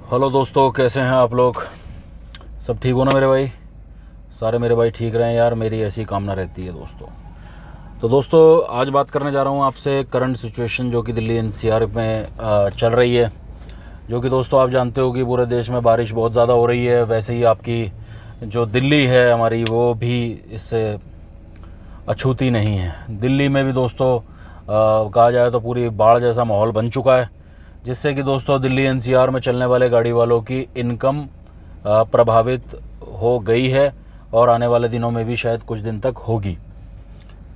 Hello दोस्तों, कैसे हैं आप लोग। सब ठीक हो ना मेरे भाई। सारे मेरे भाई ठीक रहें यार, मेरी ऐसी कामना रहती है दोस्तों। तो दोस्तों आज बात करने जा रहा हूँ आपसे करंट सिचुएशन जो कि दिल्ली एनसीआर में चल रही है। जो कि दोस्तों आप जानते हो कि पूरे देश में बारिश बहुत ज़्यादा हो रही है। वैसे ही आपकी जो दिल्ली है हमारी, वो भी इससे अछूती नहीं है। दिल्ली में भी दोस्तों कहा जाए तो पूरी बाढ़ जैसा माहौल बन चुका है, जिससे कि दोस्तों दिल्ली एनसीआर में चलने वाले गाड़ी वालों की इनकम प्रभावित हो गई है और आने वाले दिनों में भी शायद कुछ दिन तक होगी।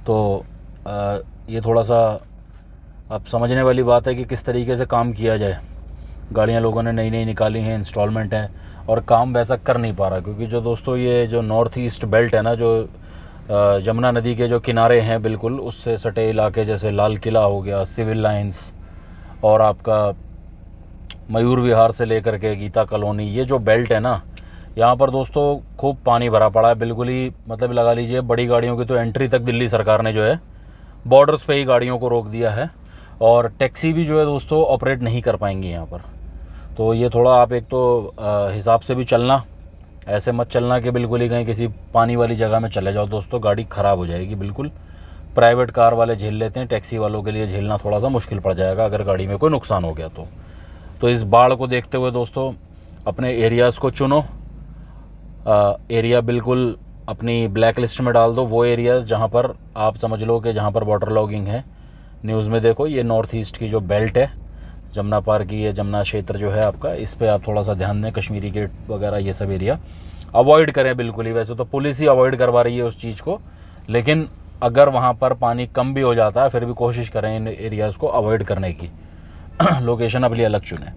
तो ये थोड़ा सा अब समझने वाली बात है कि किस तरीके से काम किया जाए। गाड़ियाँ लोगों ने नई नई निकाली हैं, इंस्टॉलमेंट है, और काम वैसा कर नहीं पा रहा, क्योंकि जो दोस्तों ये जो नॉर्थ ईस्ट बेल्ट है ना, जो यमुना नदी के जो किनारे हैं बिल्कुल उससे सटे इलाके, जैसे लाल किला हो गया, सिविल लाइंस, और आपका मयूर विहार से लेकर के गीता कॉलोनी, ये जो बेल्ट है ना, यहाँ पर दोस्तों खूब पानी भरा पड़ा है। बिल्कुल ही मतलब लगा लीजिए बड़ी गाड़ियों की तो एंट्री तक दिल्ली सरकार ने जो है बॉर्डर्स पे ही गाड़ियों को रोक दिया है, और टैक्सी भी जो है दोस्तों ऑपरेट नहीं कर पाएंगी यहाँ पर। तो ये थोड़ा आप एक तो हिसाब से भी चलना, ऐसे मत चलना कि बिल्कुल ही कहीं किसी पानी वाली जगह में चले जाओ दोस्तों, गाड़ी ख़राब हो जाएगी बिल्कुल। प्राइवेट कार वाले झेल लेते हैं, टैक्सी वालों के लिए झेलना थोड़ा सा मुश्किल पड़ जाएगा अगर गाड़ी में कोई नुकसान हो गया तो इस बाढ़ को देखते हुए दोस्तों अपने एरियाज़ को चुनो। एरिया बिल्कुल अपनी ब्लैक लिस्ट में डाल दो, वो एरियाज़ जहाँ पर आप समझ लो कि जहाँ पर वाटर लॉगिंग है। न्यूज़ में देखो, ये नॉर्थ ईस्ट की जो बेल्ट है, जमुना पार की ये जमुना क्षेत्र जो है आपका, इस पर आप थोड़ा सा ध्यान दें। कश्मीरी गेट वगैरह ये सब एरिया अवॉइड करें बिल्कुल ही। वैसे तो पुलिस ही अवॉइड करवा रही है उस चीज़ को, लेकिन अगर वहाँ पर पानी कम भी हो जाता है फिर भी कोशिश करें इन एरियाज़ को अवॉइड करने की। लोकेशन अपनी अलग चुनें।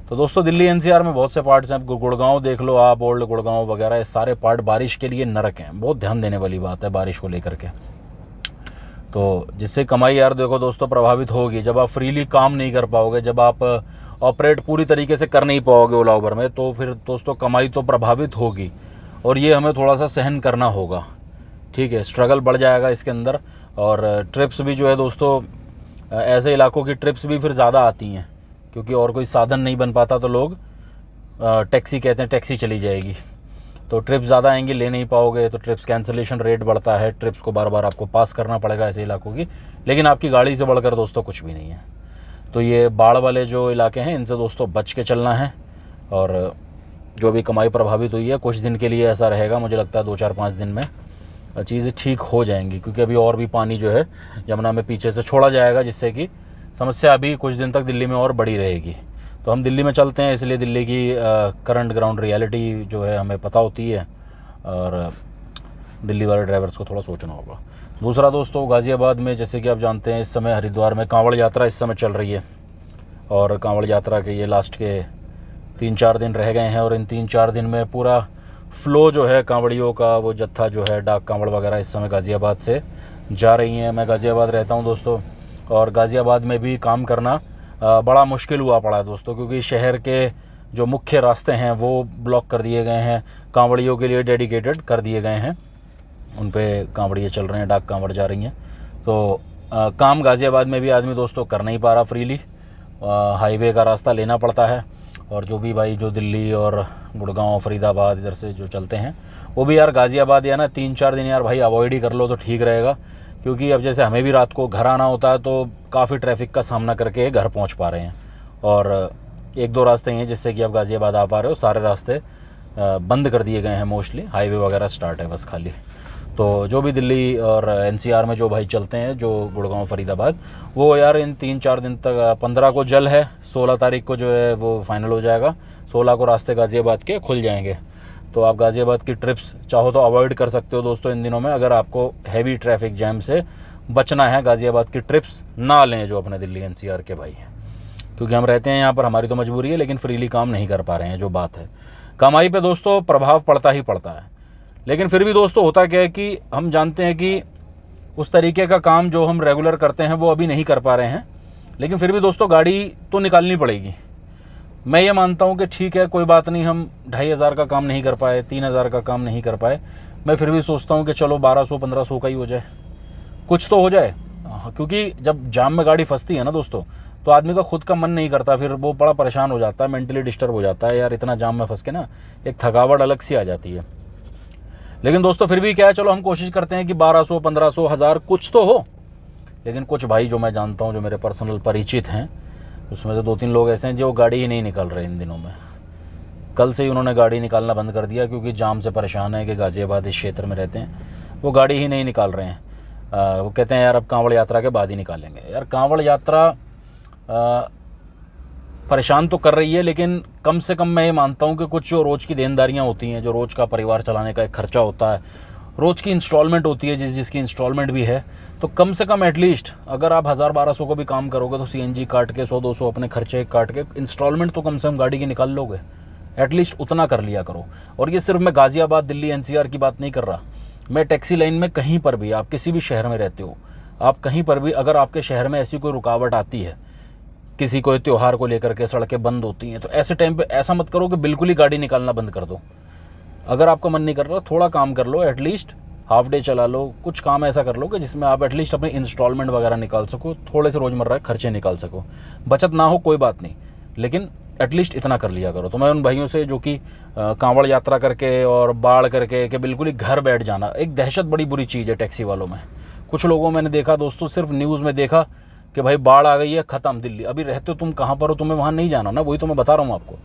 तो दोस्तों दिल्ली एनसीआर में बहुत से पार्ट्स हैं। गुड़गांव देख लो आप, ओल्ड गुड़गांव वगैरह, ये सारे पार्ट बारिश के लिए नरक हैं। बहुत ध्यान देने वाली बात है बारिश को लेकर के। तो जिससे कमाई यार देखो दोस्तों प्रभावित होगी। जब आप फ्रीली काम नहीं कर पाओगे, जब आप ऑपरेट पूरी तरीके से कर नहीं पाओगे ओला उबर में, तो फिर दोस्तों कमाई तो प्रभावित होगी, और ये हमें थोड़ा सा सहन करना होगा। ठीक है, स्ट्रगल बढ़ जाएगा इसके अंदर। और ट्रिप्स भी जो है दोस्तों, ऐसे इलाकों की ट्रिप्स भी फिर ज़्यादा आती हैं, क्योंकि और कोई साधन नहीं बन पाता तो लोग टैक्सी कहते हैं, टैक्सी चली जाएगी। तो ट्रिप्स ज़्यादा आएंगी, ले नहीं पाओगे तो ट्रिप्स कैंसिलेशन रेट बढ़ता है, ट्रिप्स को बार बार आपको पास करना पड़ेगा ऐसे इलाकों की। लेकिन आपकी गाड़ी से बढ़कर दोस्तों कुछ भी नहीं है। तो ये बाढ़ वाले जो इलाके हैं इनसे दोस्तों बच के चलना है। और जो भी कमाई प्रभावित हुई है कुछ दिन के लिए ऐसा रहेगा, मुझे लगता है 2-4-5 दिन में चीज़ें ठीक हो जाएंगी, क्योंकि अभी और भी पानी जो है यमुना में पीछे से छोड़ा जाएगा, जिससे कि समस्या अभी कुछ दिन तक दिल्ली में और बड़ी रहेगी। तो हम दिल्ली में चलते हैं, इसलिए दिल्ली की करंट ग्राउंड रियलिटी जो है हमें पता होती है, और दिल्ली वाले ड्राइवर्स को थोड़ा सोचना होगा। दूसरा दोस्तों, गाज़ियाबाद में जैसे कि आप जानते हैं इस समय हरिद्वार में कांवड़ यात्रा इस समय चल रही है, और कांवड़ यात्रा के ये लास्ट के 3-4 दिन रह गए हैं, और इन 3-4 दिन में पूरा फ्लो जो है कांवड़ियों का, वो जत्था जो है डाक कांवड़ वगैरह इस समय गाज़ियाबाद से जा रही हैं। मैं गाज़ियाबाद रहता हूं दोस्तों, और गाज़ियाबाद में भी काम करना बड़ा मुश्किल हुआ पड़ा है दोस्तों, क्योंकि शहर के जो मुख्य रास्ते हैं वो ब्लॉक कर दिए गए हैं, कांवड़ियों के लिए डेडिकेटेड कर दिए गए हैं, उन पे कांवड़ियाँ चल रहे हैं, डाक कांवड़ जा रही हैं। तो काम गाज़ियाबाद में भी आदमी दोस्तों कर नहीं पा रहा फ्रीली, हाईवे का रास्ता लेना पड़ता है। और जो भी भाई जो दिल्ली और गुड़गांव फरीदाबाद इधर से जो चलते हैं, वो भी यार गाज़ियाबाद या ना 3-4 दिन यार भाई अवॉइड ही कर लो तो ठीक रहेगा, क्योंकि अब जैसे हमें भी रात को घर आना होता है तो काफ़ी ट्रैफिक का सामना करके घर पहुंच पा रहे हैं। और 1-2 रास्ते हैं जिससे कि आप गाज़ियाबाद आ पा रहे हो, सारे रास्ते बंद कर दिए गए हैं मोस्टली, हाईवे वगैरह स्टार्ट है बस खाली। तो जो भी दिल्ली और एनसीआर में जो भाई चलते हैं, जो गुड़गांव फरीदाबाद, वो यार इन 3-4 दिन तक, 15 को जल है, 16 तारीख को जो है वो फाइनल हो जाएगा, 16 को रास्ते गाज़ियाबाद के खुल जाएंगे। तो आप गाज़ियाबाद की ट्रिप्स चाहो तो अवॉइड कर सकते हो दोस्तों इन दिनों में, अगर आपको हैवी ट्रैफिक जैम से बचना है। गाज़ियाबाद की ट्रिप्स ना लें जो अपने दिल्ली एनसीआर के भाई हैं, क्योंकि हम रहते हैं यहाँ पर, हमारी तो मजबूरी है, लेकिन फ्रीली काम नहीं कर पा रहे हैं। जो बात है कमाई पे दोस्तों प्रभाव पड़ता ही पड़ता है, लेकिन फिर भी दोस्तों होता क्या है कि हम जानते हैं कि उस तरीके का काम जो हम रेगुलर करते हैं वो अभी नहीं कर पा रहे हैं, लेकिन फिर भी दोस्तों गाड़ी तो निकालनी पड़ेगी। मैं ये मानता हूँ कि ठीक है कोई बात नहीं, हम 2,500 का काम नहीं कर पाए, 3,000 का काम नहीं कर पाए, मैं फिर भी सोचता हूँ कि चलो 1200-1500 का ही हो जाए, कुछ तो हो जाए। क्योंकि जब जाम में गाड़ी फंसती है ना दोस्तों, तो आदमी का खुद का मन नहीं करता, फिर वो बड़ा परेशान हो जाता है, मेंटली डिस्टर्ब हो जाता है यार, इतना जाम में फंस के ना एक थकावट अलग सी आ जाती है। लेकिन दोस्तों फिर भी क्या है, चलो हम कोशिश करते हैं कि 1200, 1500, 1000 कुछ तो हो। लेकिन कुछ भाई जो मैं जानता हूँ, जो मेरे पर्सनल परिचित हैं, उसमें से 2-3 लोग ऐसे हैं जो गाड़ी ही नहीं निकाल रहे इन दिनों में। कल से ही उन्होंने गाड़ी निकालना बंद कर दिया क्योंकि जाम से परेशान है कि गाज़ियाबाद इस क्षेत्र में रहते हैं, वो गाड़ी ही नहीं निकाल रहे हैं। वो कहते हैं यार अब कांवड़ यात्रा के बाद ही निकालेंगे। यार कांवड़ यात्रा परेशान तो कर रही है, लेकिन कम से कम मैं ये मानता हूँ कि कुछ जो रोज़ की देनदारियाँ होती हैं, जो रोज़ का परिवार चलाने का एक खर्चा होता है, रोज़ की इंस्टॉलमेंट होती है, जिसकी इंस्टॉलमेंट भी है, तो कम से कम एटलीस्ट अगर आप 1000-1200 को भी काम करोगे तो सीएनजी काट के 100-200 अपने खर्चे काट के इंस्टॉलमेंट तो कम से कम गाड़ी की निकाल लोगे। एटलीस्ट उतना कर लिया करो। और ये सिर्फ मैं गाज़ियाबाद, दिल्ली, एनसीआर की बात नहीं कर रहा, मैं टैक्सी लाइन में कहीं पर भी, आप किसी भी शहर में रहते हो, आप कहीं पर भी अगर आपके शहर में ऐसी कोई रुकावट आती है, किसी कोई त्यौहार को लेकर के सड़कें बंद होती हैं, तो ऐसे टाइम पे ऐसा मत करो कि बिल्कुल ही गाड़ी निकालना बंद कर दो। अगर आपका मन नहीं कर रहा, थोड़ा काम कर लो, एटलीस्ट हाफ डे चला लो, कुछ काम ऐसा कर लो कि जिसमें आप एटलीस्ट अपने इंस्टॉलमेंट वगैरह निकाल सको, थोड़े से रोज़मर्रा के खर्चे निकाल सको। बचत ना हो कोई बात नहीं, लेकिन एटलीस्ट इतना कर लिया करो। तो मैं उन भाइयों से जो कि कांवड़ यात्रा करके और बाढ़ करके कि बिल्कुल ही घर बैठ जाना, एक दहशत बड़ी बुरी चीज़ है टैक्सी वालों में। कुछ लोगों मैंने देखा दोस्तों, सिर्फ न्यूज़ में देखा कि भाई बाढ़ आ गई है, ख़त्म दिल्ली। अभी रहते हो तुम कहाँ पर हो, तुम्हें वहाँ नहीं जाना ना, वही तो मैं बता रहा हूँ आपको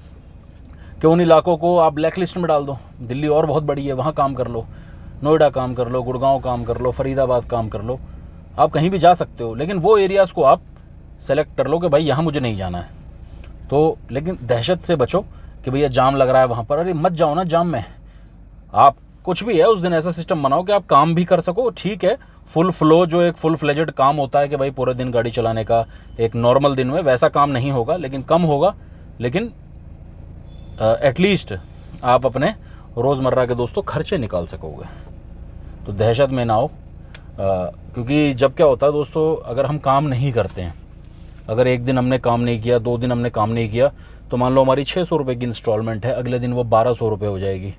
कि उन इलाकों को आप ब्लैक लिस्ट में डाल दो। दिल्ली और बहुत बड़ी है, वहाँ काम कर लो, नोएडा काम कर लो, गुड़गांव काम कर लो, फरीदाबाद काम कर लो, आप कहीं भी जा सकते हो। लेकिन वो एरियाज़ को आप सेलेक्ट कर लो कि भाई यहाँ मुझे नहीं जाना है। तो लेकिन दहशत से बचो कि भैया जाम लग रहा है वहाँ पर, अरे मत जाओ ना जाम में। आप कुछ भी है उस दिन ऐसा सिस्टम बनाओ कि आप काम भी कर सको। ठीक है, फुल फ्लो जो एक फुल फ्लेजेड काम होता है कि भाई पूरे दिन गाड़ी चलाने का, एक नॉर्मल दिन में वैसा काम नहीं होगा, लेकिन कम होगा, लेकिन एटलीस्ट आप अपने रोज़मर्रा के दोस्तों खर्चे निकाल सकोगे। तो दहशत में ना हो, क्योंकि जब क्या होता है दोस्तों, अगर हम काम नहीं करते हैं, अगर एक दिन हमने काम नहीं किया, 2 दिन हमने काम नहीं किया, तो मान लो हमारी 600 रुपये की इंस्टॉलमेंट है, अगले दिन वो 1200 रुपये हो जाएगी।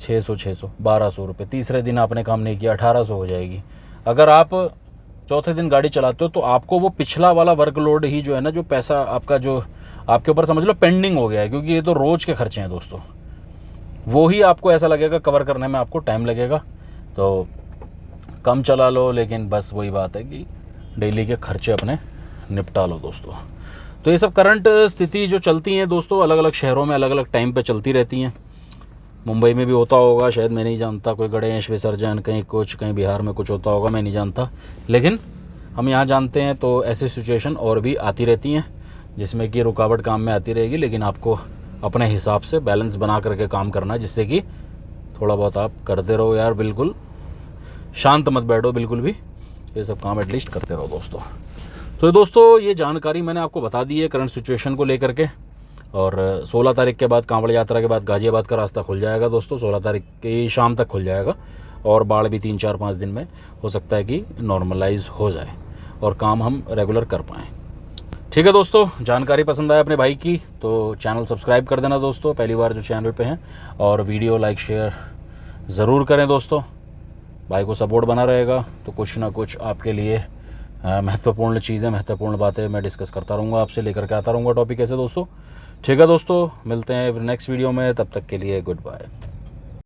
600 1200 रुपये। तीसरे दिन आपने काम नहीं किया, 1800 हो जाएगी। अगर आप चौथे दिन गाड़ी चलाते हो तो आपको वो पिछला वाला वर्कलोड ही जो है ना, जो पैसा आपका जो आपके ऊपर समझ लो पेंडिंग हो गया है, क्योंकि ये तो रोज़ के खर्चे हैं दोस्तों, वो ही आपको ऐसा लगेगा कवर करने में आपको टाइम लगेगा। तो कम चला लो, लेकिन बस वही बात है कि डेली के खर्चे अपने निपटा लो दोस्तों। तो ये सब करंट स्थिति जो चलती हैं दोस्तों, अलग अलग शहरों में अलग अलग टाइम पे चलती रहती हैं। मुंबई में भी होता होगा शायद, मैं नहीं जानता, कोई गणेश विसर्जन, कहीं कुछ, कहीं बिहार में कुछ होता होगा, मैं नहीं जानता, लेकिन हम यहाँ जानते हैं। तो ऐसी सिचुएशन और भी आती रहती हैं जिसमें कि रुकावट काम में आती रहेगी, लेकिन आपको अपने हिसाब से बैलेंस बना करके काम करना है, जिससे कि थोड़ा बहुत आप करते रहो यार, बिल्कुल शांत मत बैठो बिल्कुल भी, ये सब काम एटलीस्ट करते रहो दोस्तों। तो दोस्तों ये जानकारी मैंने आपको बता दी है करंट सिचुएशन को लेकर के। और 16 तारीख के बाद, कांवड़ यात्रा के बाद गाज़ियाबाद का रास्ता खुल जाएगा दोस्तों, 16 तारीख की शाम तक खुल जाएगा, और बाढ़ भी 3-4-5 दिन में हो सकता है कि नॉर्मलाइज हो जाए और काम हम रेगुलर कर पाएँ। ठीक है दोस्तों, जानकारी पसंद आए अपने भाई की तो चैनल सब्सक्राइब कर देना दोस्तों, पहली बार जो चैनल पे हैं, और वीडियो लाइक शेयर ज़रूर करें दोस्तों। भाई को सपोर्ट बना रहेगा तो कुछ ना कुछ आपके लिए महत्वपूर्ण चीज़ें, महत्वपूर्ण बातें मैं डिस्कस करता रहूँगा, आपसे लेकर के आता रहूँगा टॉपिक ऐसे दोस्तों। ठीक है दोस्तों, मिलते हैं नेक्स्ट वीडियो में, तब तक के लिए गुड बाय।